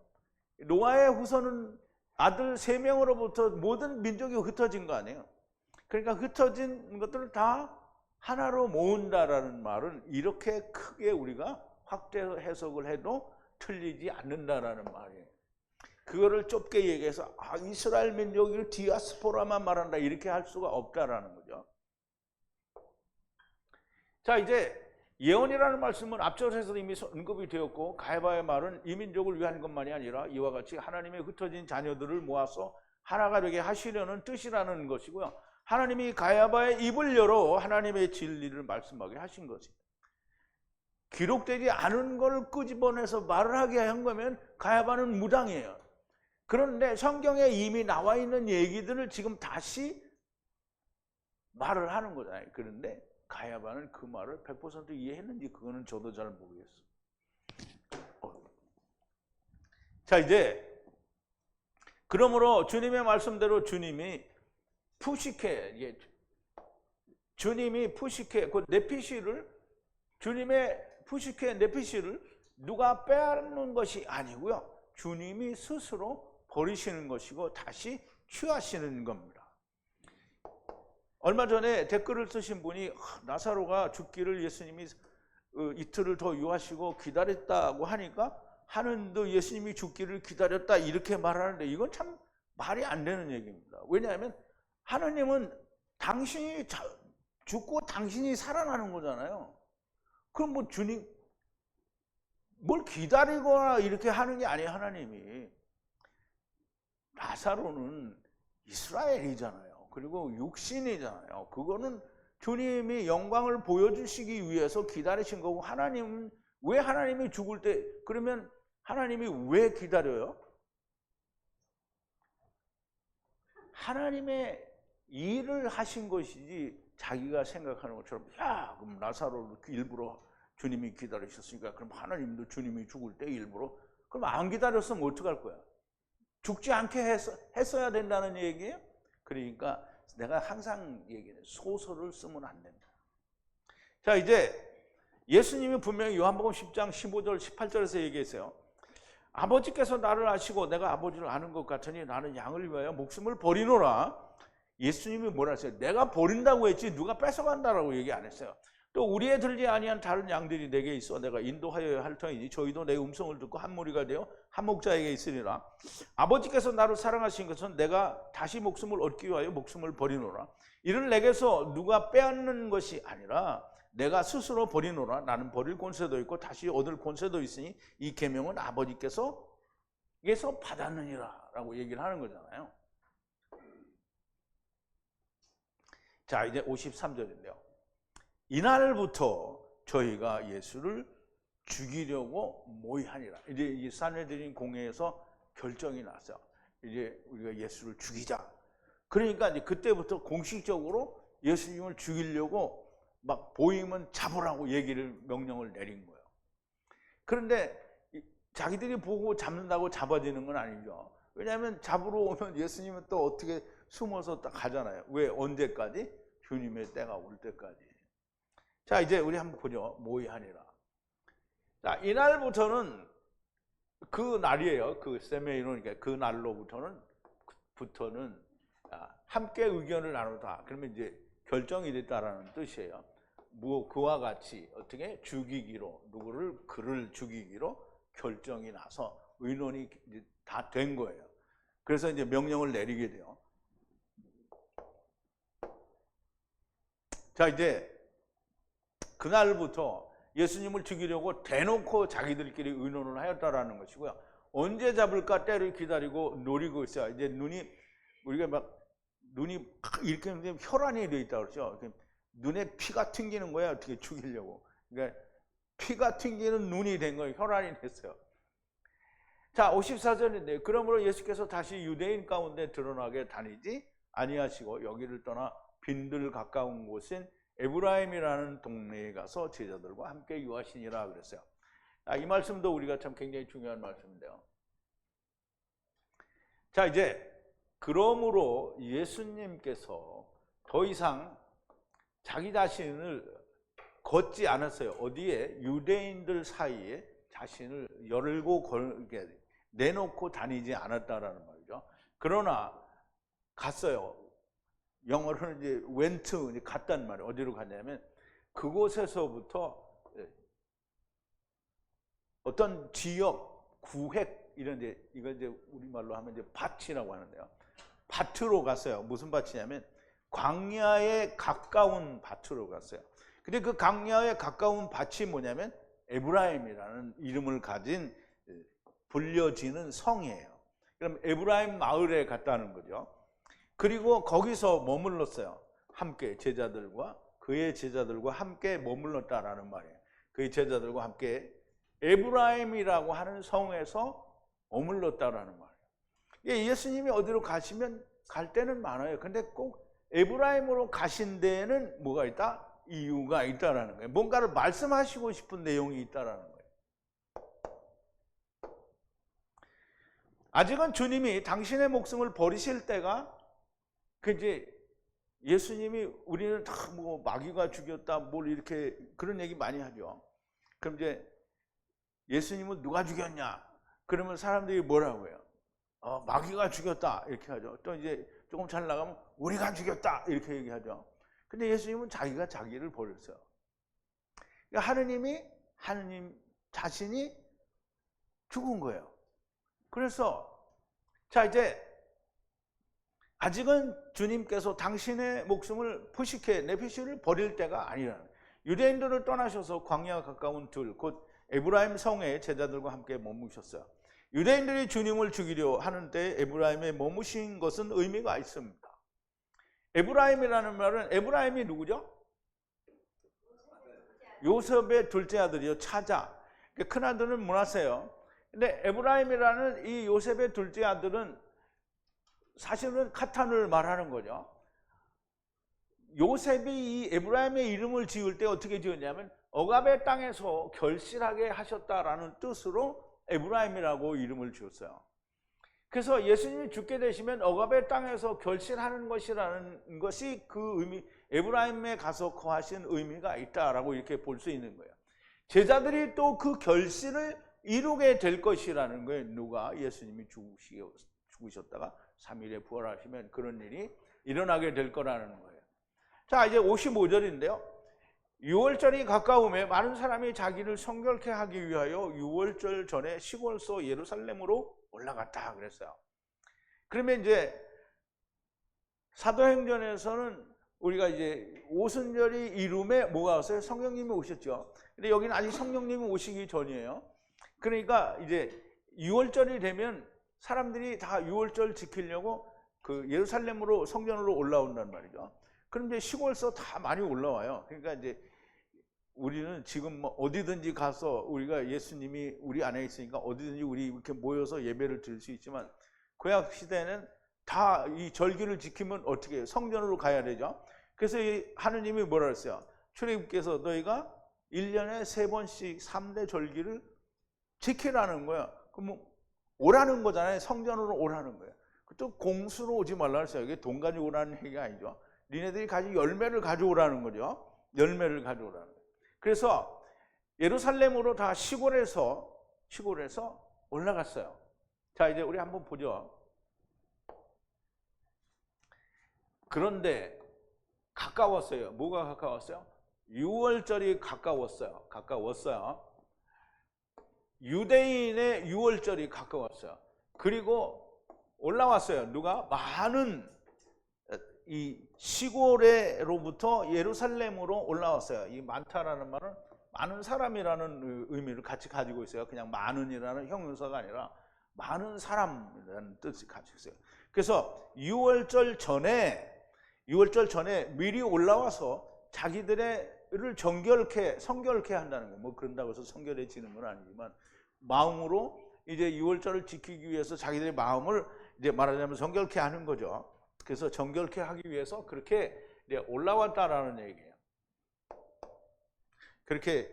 노아의 후손은 아들 3명으로부터 모든 민족이 흩어진 거 아니에요. 그러니까 흩어진 것들을 다 하나로 모은다라는 말은 이렇게 크게 우리가 확대 해석을 해도 틀리지 않는다라는 말이에요. 그거를 좁게 얘기해서 이스라엘 민족이 디아스포라만 말한다 이렇게 할 수가 없다라는 거죠. 자, 이제 예언이라는 말씀은 앞절에서 이미 언급이 되었고, 가야바의 말은 이민족을 위한 것만이 아니라 이와 같이 하나님의 흩어진 자녀들을 모아서 하나가 되게 하시려는 뜻이라는 것이고요. 하나님이 가야바의 입을 열어 하나님의 진리를 말씀하게 하신 것입니다. 기록되지 않은 걸 끄집어내서 말을 하게 한 거면 가야바는 무당이에요. 그런데 성경에 이미 나와 있는 얘기들을 지금 다시 말을 하는 거잖아요. 그런데 가야바는 그 말을 100% 이해했는지 그거는 저도 잘 모르겠어요. 자, 이제 그러므로 주님의 말씀대로 주님이 푸시케, 주님이 푸시케, 그 네피시를, 주님의 푸시케 네피시를 누가 빼앗는 것이 아니고요. 주님이 스스로 버리시는 것이고 다시 취하시는 겁니다. 얼마 전에 댓글을 쓰신 분이 나사로가 죽기를 예수님이 이틀을 더 유하시고 기다렸다고 하니까 하는도 예수님이 죽기를 기다렸다 이렇게 말하는데 이건 참 말이 안 되는 얘기입니다. 왜냐하면 하나님은 당신이 죽고 당신이 살아나는 거잖아요. 그럼 뭐 주님 뭘 기다리거나 이렇게 하는 게 아니에요. 하나님이. 나사로는 이스라엘이잖아요. 그리고 육신이잖아요. 그거는 주님이 영광을 보여주시기 위해서 기다리신 거고, 하나님은 왜 하나님이 죽을 때, 그러면 하나님이 왜 기다려요? 하나님의 일을 하신 것이지 자기가 생각하는 것처럼 야 그럼 나사로를 일부러 주님이 기다리셨으니까 그럼 하나님도 주님이 죽을 때 일부러, 그럼 안 기다렸으면 어떡할 거야? 죽지 않게 했어야 된다는 얘기예요? 그러니까 내가 항상 얘기해, 소설을 쓰면 안 된다. 자, 이제 예수님이 분명히 요한복음 10장 15절 18절에서 얘기했어요. 아버지께서 나를 아시고 내가 아버지를 아는 것 같으니 나는 양을 위하여 목숨을 버리노라. 예수님이 뭐라 했어요? 내가 버린다고 했지 누가 뺏어간다라고 얘기 안 했어요. 또 우리의 들지 아니한 다른 양들이 내게 있어 내가 인도하여야 할 터이니 저희도 내 음성을 듣고 한 무리가 되어 한 목자에게 있으리라. 아버지께서 나를 사랑하신 것은 내가 다시 목숨을 얻기 위하여 목숨을 버리노라. 이를 내게서 누가 빼앗는 것이 아니라 내가 스스로 버리노라. 나는 버릴 권세도 있고 다시 얻을 권세도 있으니 이 계명은 아버지께서 받았느니라 라고 얘기를 하는 거잖아요. 자, 이제 53절인데요. 이날부터 저희가 예수를 죽이려고 모의하니라. 이제 이 산헤드린 공회에서 결정이 났어요. 이제 우리가 예수를 죽이자. 그러니까 이제 그때부터 공식적으로 예수님을 죽이려고 막 보이면 잡으라고 명령을 내린 거예요. 그런데 자기들이 보고 잡는다고 잡아지는 건 아니죠. 왜냐하면 잡으러 오면 예수님은 또 어떻게 숨어서 딱 가잖아요. 왜? 언제까지? 주님의 때가 올 때까지. 자, 이제 우리 한번 보죠. 모의하니라. 자, 이날부터는 그 날이에요. 그 세메이로니까 그 날로부터는 함께 의견을 나누다. 그러면 이제 결정이 됐다라는 뜻이에요. 그와 같이 어떻게 죽이기로, 그를 죽이기로 결정이 나서 의논이 다 된 거예요. 그래서 이제 명령을 내리게 돼요. 자, 이제 그날부터 예수님을 죽이려고 대놓고 자기들끼리 의논을 하였다라는 것이고요. 언제 잡을까 때를 기다리고 노리고 있어요. 이제 우리가 막 눈이 이렇게 혈안이 되어 있다고 그러죠. 눈에 피가 튕기는 거야, 어떻게 죽이려고. 그러니까 피가 튕기는 눈이 된 거예요. 혈안이 됐어요. 자, 54절인데 그러므로 예수께서 다시 유대인 가운데 드러나게 다니지 아니하시고 여기를 떠나 빈들 가까운 곳인 에브라임이라는 동네에 가서 제자들과 함께 유하시니라 그랬어요. 이 말씀도 우리가 참 굉장히 중요한 말씀인데요. 자, 이제 그러므로 예수님께서 더 이상 자기 자신을 걷지 않았어요. 어디에? 유대인들 사이에 자신을 열고 내놓고 다니지 않았다라는 말이죠. 그러나 갔어요. 영어로는 이제 went, 갔단 말이에요. 어디로 갔냐면 그곳에서부터 어떤 지역, 구획 이런 데, 이걸 이제 우리말로 하면 이제 밭이라고 하는데요. 밭으로 갔어요. 무슨 밭이냐면 광야에 가까운 밭으로 갔어요. 근데 그 강야에 가까운 밭이 뭐냐면 에브라임이라는 이름을 가진 불려지는 성이에요. 그럼 에브라임 마을에 갔다는 거죠. 그리고 거기서 머물렀어요. 함께 제자들과 그의 제자들과 함께 머물렀다라는 말이에요. 그의 제자들과 함께 에브라임이라고 하는 성에서 머물렀다라는 말이에요. 예수님이 어디로 가시면 갈 때는 많아요. 근데 꼭 에브라임으로 가신 데에는 뭐가 있다? 이유가 있다라는 거예요. 뭔가를 말씀하시고 싶은 내용이 있다라는 거예요. 아직은 주님이 당신의 목숨을 버리실 때가 이제 예수님이 우리는 다 뭐 마귀가 죽였다 뭘 이렇게 그런 얘기 많이 하죠. 그럼 이제 예수님은 누가 죽였냐? 그러면 사람들이 뭐라고 해요? 마귀가 죽였다 이렇게 하죠. 또 이제 조금 잘 나가면 우리가 죽였다 이렇게 얘기하죠. 근데 예수님은 자기가 자기를 버렸어요. 그러니까 하느님 자신이 죽은 거예요. 그래서 자 이제 아직은 주님께서 당신의 목숨을 네피시를 버릴 때가 아니라는, 유대인들을 떠나셔서 광야가 가까운 곧 에브라임 성의 제자들과 함께 머무셨어요. 유대인들이 주님을 죽이려 하는데 에브라임에 머무신 것은 의미가 있습니다. 에브라임이라는 말은, 에브라임이 누구죠? 요셉의 둘째 아들이요, 차자. 큰아들은 므낫세요. 근데 에브라임이라는 이 요셉의 둘째 아들은 사실은 카탄을 말하는 거죠. 요셉이 이 에브라임의 이름을 지을 때 어떻게 지었냐면 억압의 땅에서 결실하게 하셨다라는 뜻으로 에브라임이라고 이름을 지었어요. 그래서 예수님이 죽게 되시면 억압의 땅에서 결실하는 것이라는 것이 그 의미, 에브라임에 가서 거하신 의미가 있다라고 이렇게 볼 수 있는 거예요. 제자들이 또 그 결실을 이루게 될 것이라는 거예요. 누가? 예수님이 죽으셨다가 3일에 부활하시면 그런 일이 일어나게 될 거라는 거예요. 자, 이제 55절인데요. 6월절이 가까움에 많은 사람이 자기를 성결케 하기 위하여 6월절 전에 시골서 예루살렘으로 올라갔다 그랬어요. 그러면 이제 사도행전에서는 우리가 이제 오순절이 이름에 뭐가 왔어요? 성령님이 오셨죠. 근데 여기는 아직 성령님이 오시기 전이에요. 그러니까 이제 6월절이 되면 사람들이 다 6월절 지키려고 그 예루살렘으로 성전으로 올라온단 말이죠. 그럼 이제 시골서 다 많이 올라와요. 그러니까 이제 우리는 지금 뭐 어디든지 가서 우리가 예수님이 우리 안에 있으니까 어디든지 우리 이렇게 모여서 예배를 드릴 수 있지만 구약 시대는 다 이 절기를 지키면 어떻게 해요? 성전으로 가야 되죠. 그래서 하느님이 뭐라 그랬어요? 출애굽께서 너희가 1년에 3번씩 3대 절기를 지키라는 거야. 그럼 뭐 오라는 거잖아요. 성전으로 오라는 거예요. 또 공수로 오지 말라 했어요. 이게 돈 가지고 오라는 얘기가 아니죠. 니네들이 가진 열매를 가져오라는 거죠. 열매를 가져오라는 거예요. 그래서 예루살렘으로 다 시골에서 올라갔어요. 자, 이제 우리 한번 보죠. 그런데 가까웠어요. 뭐가 가까웠어요? 6월절이 가까웠어요. 유대인의 6월절이 가까웠어요. 그리고 올라왔어요. 누가? 많은 이 시골에로부터 예루살렘으로 올라왔어요. 이 많다라는 말은 많은 사람이라는 의미를 같이 가지고 있어요. 그냥 많은이라는 형용사가 아니라 많은 사람이라는 뜻이 가지고 있어요. 그래서 6월절 전에 미리 올라와서 자기들을 성결케 한다는 거예요. 뭐 그런다고 해서 성결해지는 건 아니지만 마음으로 이제 6월절을 지키기 위해서 자기들의 마음을 이제 말하자면 정결케 하는 거죠. 그래서 정결케 하기 위해서 그렇게 올라왔다라는 얘기예요. 그렇게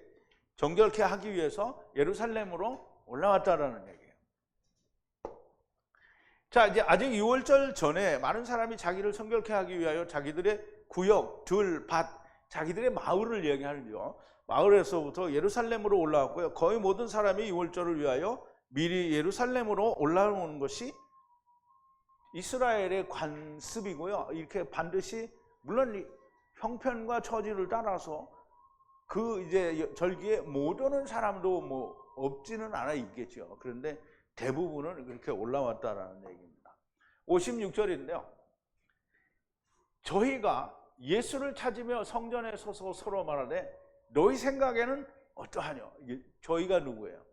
정결케 하기 위해서 예루살렘으로 올라왔다라는 얘기예요. 자, 이제 아직 6월절 전에 많은 사람이 자기를 성결케 하기 위하여 자기들의 구역, 밭, 자기들의 마을을 얘기하는데요. 마을에서부터 예루살렘으로 올라왔고요. 거의 모든 사람이 6월절을 위하여 미리 예루살렘으로 올라오는 것이 이스라엘의 관습이고요. 이렇게 반드시 물론 형편과 처지를 따라서 그 이제 절기에 못 오는 사람도 뭐 없지는 않아 있겠죠. 그런데 대부분은 그렇게 올라왔다라는 얘기입니다. 56절인데요. 저희가 예수를 찾으며 성전에 서서 서로 말하되 너희 생각에는 어떠하뇨? 저희가 누구예요?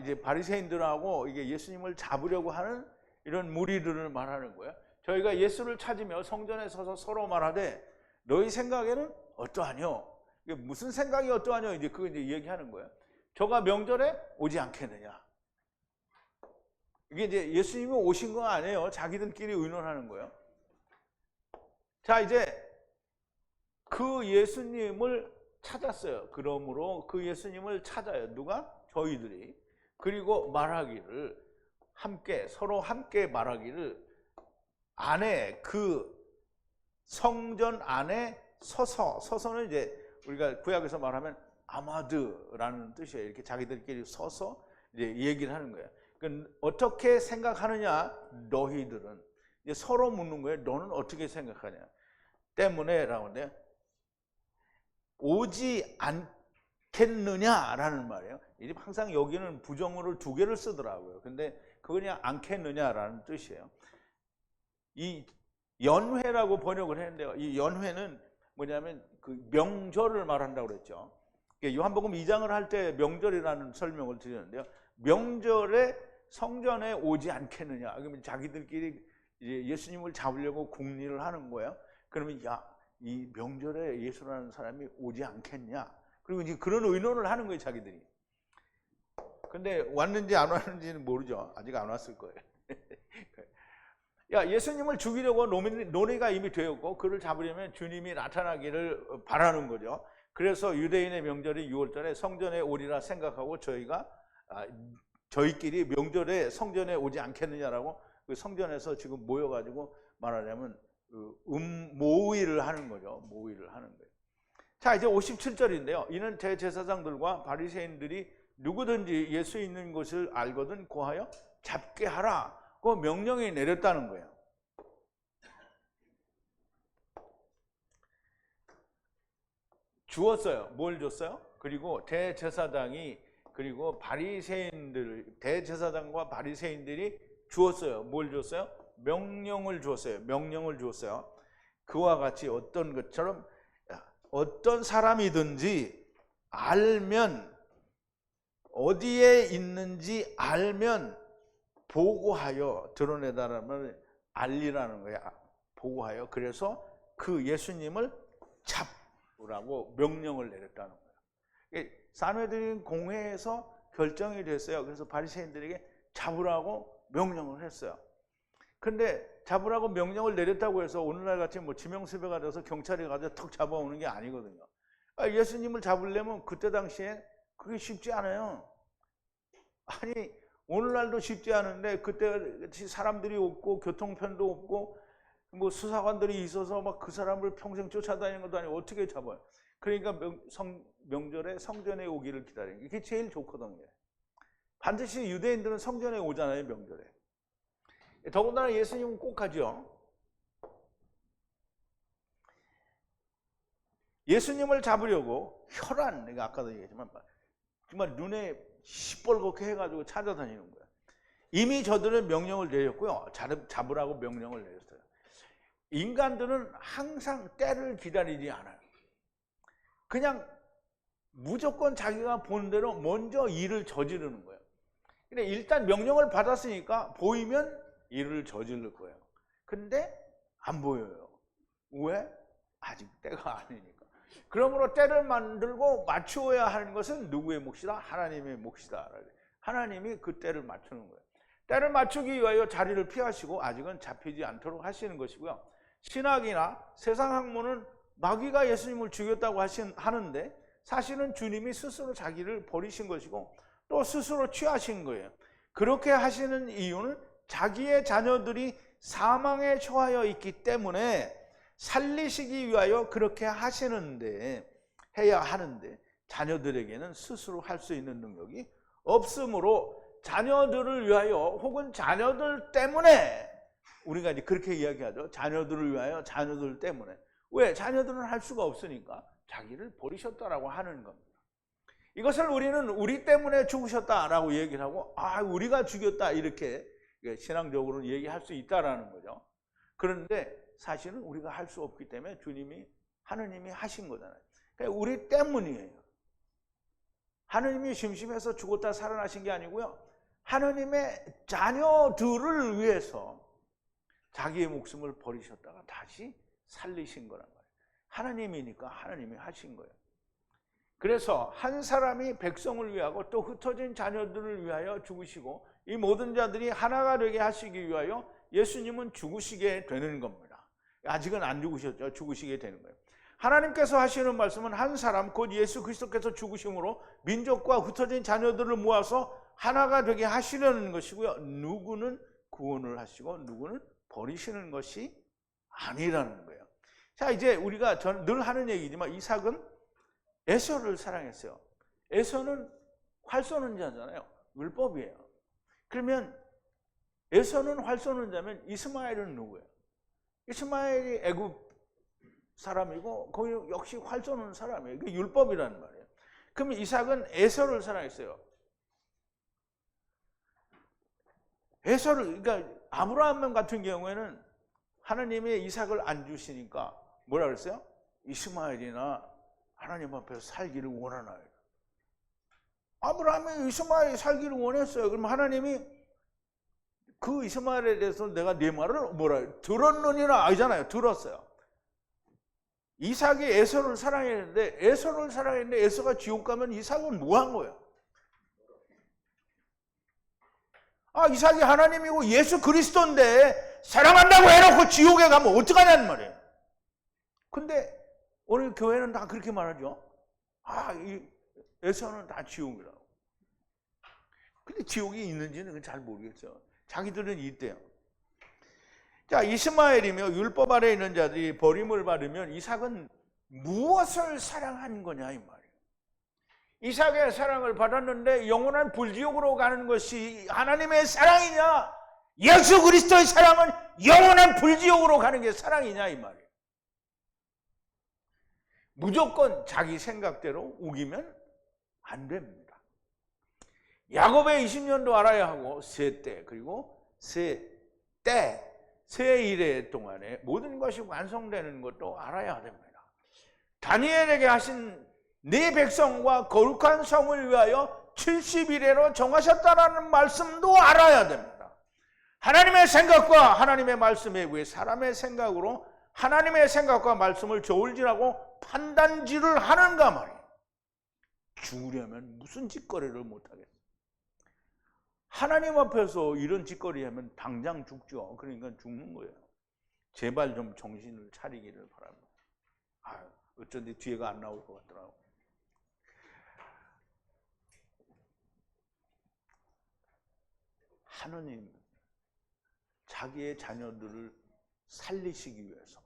이제 바리새인들하고 이게 예수님을 잡으려고 하는 이런 무리들을 말하는 거예요. 저희가 예수를 찾으며 성전에 서서 서로 말하되 너희 생각에는 어떠하뇨? 이게 무슨 생각이 어떠하뇨? 이제 그거 이제 얘기하는 거예요. 저가 명절에 오지 않겠느냐? 이게 이제 예수님이 오신 거 아니에요. 자기들끼리 의논하는 거예요. 자, 이제 그 예수님을 찾았어요. 그러므로 그 예수님을 찾아요. 누가? 저희들이. 그리고 말하기를 함께, 서로 함께 말하기를 안에, 그 성전 안에 서서는 이제 우리가 구약에서 말하면 아마드라는 뜻이에요. 이렇게 자기들끼리 서서 이제 얘기를 하는 거예요. 그러니까 어떻게 생각하느냐? 너희들은. 이제 서로 묻는 거예요. 너는 어떻게 생각하냐? 때문에 라고 하는데 오지 않겠느냐라는 말이에요. 항상 여기는 부정어를 2개를 쓰더라고요. 근데 그거 그냥 않겠느냐라는 뜻이에요. 이 연회라고 번역을 했는데요. 이 연회는 뭐냐면 그 명절을 말한다고 그랬죠. 요한복음 2장을 할 때 명절이라는 설명을 드리는데요. 명절에 성전에 오지 않겠느냐. 그러면 자기들끼리 이제 예수님을 잡으려고 궁리를 하는 거예요. 그러면 이 명절에 예수라는 사람이 오지 않겠냐. 그리고 이제 그런 의논을 하는 거예요, 자기들이. 근데 왔는지 안 왔는지는 모르죠. 아직 안 왔을 거예요. 예수님을 죽이려고 논의가 이미 되었고 그를 잡으려면 주님이 나타나기를 바라는 거죠. 그래서 유대인의 명절이 6월달에 성전에 오리라 생각하고 저희끼리 명절에 성전에 오지 않겠느냐라고 그 성전에서 지금 모여가지고 말하자면 모의를 하는 거죠. 모의를 하는 거예요. 자, 이제 57절인데요. 이는 대제사장들과 바리새인들이 누구든지 예수 있는 것을 알거든 고하여 잡게 하라. 그 명령이 내렸다는 거예요. 주었어요. 뭘 줬어요? 그리고 대제사장이 그리고 대제사장과 바리새인들이 주었어요. 뭘 줬어요? 명령을 주었어요. 명령을 주었어요. 그와 같이 어떤 것처럼 어떤 사람이든지 알면 어디에 있는지 알면 보고하여 드러내달라는 알리라는 거야. 보고하여. 그래서 그 예수님을 잡으라고 명령을 내렸다는 거예요. 산헤드린 공회에서 결정이 됐어요. 그래서 바리새인들에게 잡으라고 명령을 했어요. 근데 잡으라고 명령을 내렸다고 해서 오늘날 같이 뭐 지명수배가 가져서 경찰이 가서 턱 잡아오는 게 아니거든요. 예수님을 잡으려면 그때 당시에 그게 쉽지 않아요. 아니 오늘날도 쉽지 않은데 그때 사람들이 없고 교통편도 없고 뭐 수사관들이 있어서 막 그 사람을 평생 쫓아다니는 것도 아니고 어떻게 잡아요? 그러니까 명절에 성전에 오기를 기다리는 게 제일 좋거든요. 반드시 유대인들은 성전에 오잖아요, 명절에. 더군다나 예수님은 꼭 가죠. 예수님을 잡으려고 혈안, 내가 아까도 얘기했지만 정말 눈에 시뻘겋게 해가지고 찾아다니는 거예요. 이미 저들은 명령을 내렸고요. 잡으라고 명령을 내렸어요. 인간들은 항상 때를 기다리지 않아요. 그냥 무조건 자기가 본 대로 먼저 일을 저지르는 거예요. 근데 일단 명령을 받았으니까 보이면 일을 저지를 거예요. 근데 안 보여요. 왜? 아직 때가 아니니까. 그러므로 때를 만들고 맞추어야 하는 것은 누구의 몫이다? 하나님의 몫이다. 하나님이 그 때를 맞추는 거예요. 때를 맞추기 위하여 자리를 피하시고 아직은 잡히지 않도록 하시는 것이고요. 신학이나 세상 학문은 마귀가 예수님을 죽였다고 하는데 사실은 주님이 스스로 자기를 버리신 것이고 또 스스로 취하신 거예요. 그렇게 하시는 이유는 자기의 자녀들이 사망에 처하여 있기 때문에 살리시기 위하여 그렇게 해야 하는데 자녀들에게는 스스로 할 수 있는 능력이 없으므로 자녀들을 위하여 혹은 자녀들 때문에 우리가 이제 그렇게 이야기하죠. 자녀들을 위하여 자녀들 때문에. 왜? 자녀들은 할 수가 없으니까 자기를 버리셨다라고 하는 겁니다. 이것을 우리는 우리 때문에 죽으셨다라고 얘기를 하고 우리가 죽였다 이렇게 신앙적으로는 얘기할 수 있다라는 거죠. 그런데 사실은 우리가 할 수 없기 때문에 하느님이 하신 거잖아요. 그러니까 우리 때문이에요. 하느님이 심심해서 죽었다 살아나신 게 아니고요, 하느님의 자녀들을 위해서 자기의 목숨을 버리셨다가 다시 살리신 거란 말이에요. 하나님이니까 하나님이 하신 거예요. 그래서 한 사람이 백성을 위하고 또 흩어진 자녀들을 위하여 죽으시고 이 모든 자들이 하나가 되게 하시기 위하여 예수님은 죽으시게 되는 겁니다. 아직은 안 죽으셨죠. 죽으시게 되는 거예요. 하나님께서 하시는 말씀은 한 사람 곧 예수 그리스도께서 죽으심으로 민족과 흩어진 자녀들을 모아서 하나가 되게 하시려는 것이고요, 누구는 구원을 하시고 누구는 버리시는 것이 아니라는 거예요. 자, 이제 우리가 늘 하는 얘기지만 이삭은 에서를 사랑했어요. 에서는 활 쏘는 자잖아요. 율법이에요. 그러면 에서는 활 쏘는 자면 이스마엘은 누구예요? 이스마엘이 애굽 사람이고 거기 역시 활 쏘는 사람이에요. 이게 율법이라는 말이에요. 그러면 이삭은 에서를 사랑했어요. 에서를, 그러니까 아브라함 같은 경우에는 하나님이 이삭을 안 주시니까 뭐라 그랬어요? 이스마엘이나 하나님 앞에서 살기를 원하나요? 아브라함이 이스마엘이 살기를 원했어요. 그럼 하나님이 그 이스마엘에 대해서 내가 네 말을 뭐라 해요? 들었느니라 아니잖아요. 들었어요. 이삭이 에서를 사랑했는데 에서가 지옥 가면 이삭은 뭐 한 거예요? 아, 이삭이 하나님이고 예수 그리스도인데 사랑한다고 해놓고 지옥에 가면 어떡하냐는 말이에요. 근데 오늘 교회는 다 그렇게 말하죠. 아, 이 에서는 다 지옥이라고. 근데 지옥이 있는지는 잘 모르겠어요. 자기들은 있대요. 자, 이스마엘이며 율법 아래 있는 자들이 버림을 받으면 이삭은 무엇을 사랑한 거냐 이 말이에요. 이삭의 사랑을 받았는데 영원한 불지옥으로 가는 것이 하나님의 사랑이냐, 예수 그리스도의 사랑은 영원한 불지옥으로 가는 게 사랑이냐 이 말이에요. 무조건 자기 생각대로 우기면 안 됩니다. 야곱의 20년도 알아야 하고 세 때, 그리고 세 일의 동안에 모든 것이 완성되는 것도 알아야 됩니다. 다니엘에게 하신 네 백성과 거룩한 성을 위하여 70일에로 정하셨다라는 말씀도 알아야 됩니다. 하나님의 생각과 하나님의 말씀에 의해 사람의 생각으로 하나님의 생각과 말씀을 저울질하고 판단질을 하는가 말이에요. 죽으려면 무슨 짓거리를 못하겠어요. 하나님 앞에서 이런 짓거리 하면 당장 죽죠. 그러니까 죽는 거예요. 제발 좀 정신을 차리기를 바랍니다. 어쩐지 뒤에가 안 나올 것 같더라고요. 하느님 자기의 자녀들을 살리시기 위해서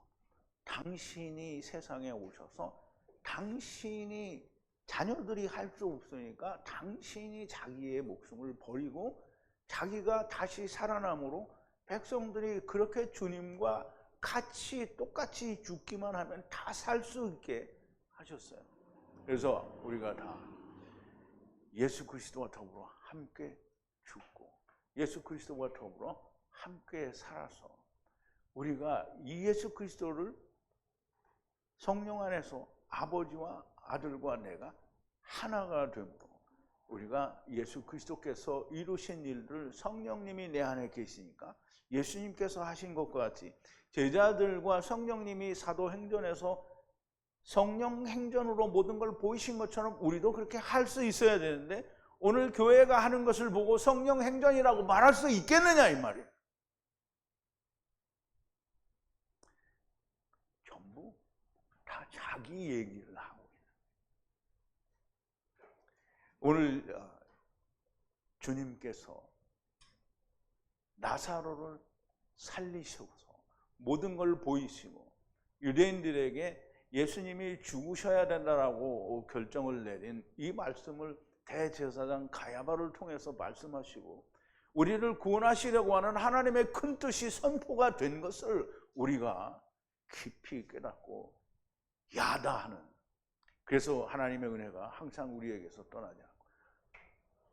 당신이 세상에 오셔서 당신이 자녀들이 할 수 없으니까 당신이 자기의 목숨을 버리고 자기가 다시 살아남으로 백성들이 그렇게 주님과 같이 똑같이 죽기만 하면 다 살 수 있게 하셨어요. 그래서 우리가 다 예수 그리스도와 더불어 함께 죽고 예수 그리스도와 더불어 함께 살아서 우리가 이 예수 그리스도를 성령 안에서 아버지와 아들과 내가 하나가 되므로 우리가 예수 그리스도께서 이루신 일을 성령님이 내 안에 계시니까 예수님께서 하신 것과 같이 제자들과 성령님이 사도행전에서 성령 행전으로 모든 걸 보이신 것처럼 우리도 그렇게 할 수 있어야 되는데 오늘 교회가 하는 것을 보고 성령 행전이라고 말할 수 있겠느냐 이 말이에요. 전부 다 자기 얘기를 하고 있는. 오늘 주님께서 나사로를 살리셔서 모든 걸 보이시고 유대인들에게 예수님이 죽으셔야 된다라고 결정을 내린 이 말씀을 대제사장 가야바를 통해서 말씀하시고 우리를 구원하시려고 하는 하나님의 큰 뜻이 선포가 된 것을 우리가 깊이 깨닫고 야다하는, 그래서 하나님의 은혜가 항상 우리에게서 떠나지 않고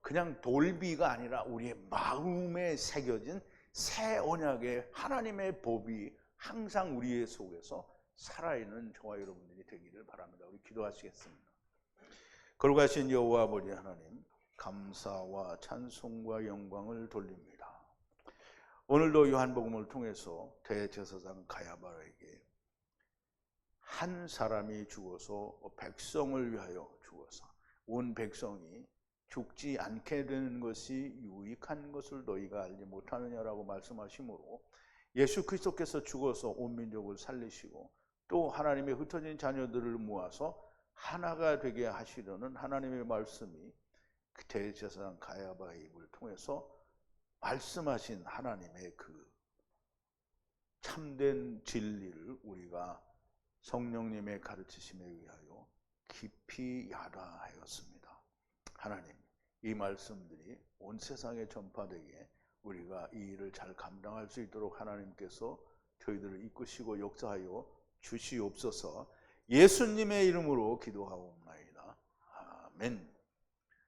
그냥 돌비가 아니라 우리의 마음에 새겨진 새 언약의 하나님의 법이 항상 우리의 속에서 살아있는 저와 여러분들이 되기를 바랍니다. 우리 기도하시겠습니다. 거룩하신 여호와 아버지 하나님, 감사와 찬송과 영광을 돌립니다. 오늘도 요한복음을 통해서 대제사장 가야바에게 한 사람이 죽어서 백성을 위하여 죽어서 온 백성이 죽지 않게 되는 것이 유익한 것을 너희가 알지 못하느냐라고 말씀하시므로 예수 그리스도께서 죽어서 온 민족을 살리시고 또 하나님의 흩어진 자녀들을 모아서 하나가 되게 하시려는 하나님의 말씀이 그 대제사장 가야바의 입을 통해서 말씀하신 하나님의 그 참된 진리를 우리가 성령님의 가르치심에 의하여 깊이 야라하였습니다. 하나님, 이 말씀들이 온 세상에 전파되게 우리가 이 일을 잘 감당할 수 있도록 하나님께서 저희들을 이끄시고 역사하여 주시옵소서. 예수님의 이름으로 기도하옵나이다. 아멘.